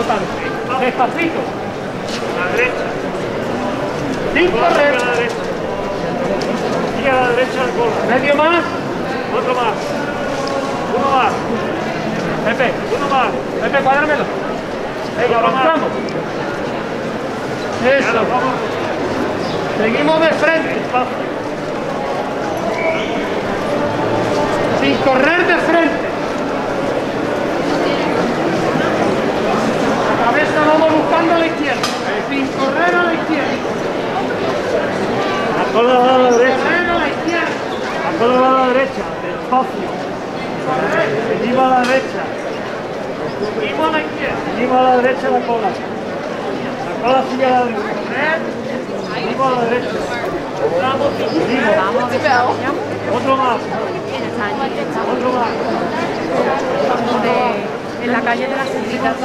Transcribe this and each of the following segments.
tanto. Despacito. A la derecha. Sin correr. A la derecha. Y a la derecha la cola. Medio más. Otro más. Uno más. Pepe. Uno más. Pepe, cuádramelo. Venga, Lo vamos. pasamos. Ya Eso. nos vamos. Seguimos de frente. Sin correr de frente. La cabeza vamos buscando a la izquierda. Sin correr a la izquierda. La cola va a la derecha. Correr a la izquierda. La cola va a la derecha. Despacio. Seguimos a la derecha. Seguimos a la izquierda. Seguimos a la derecha la cola. La cola sigue a la derecha. Seguimos a la derecha. Vamos. Seguimos. Otro más. Otro más. En la calle de las Civitas.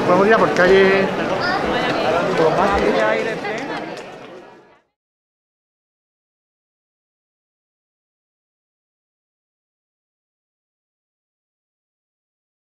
Podemos ir por calle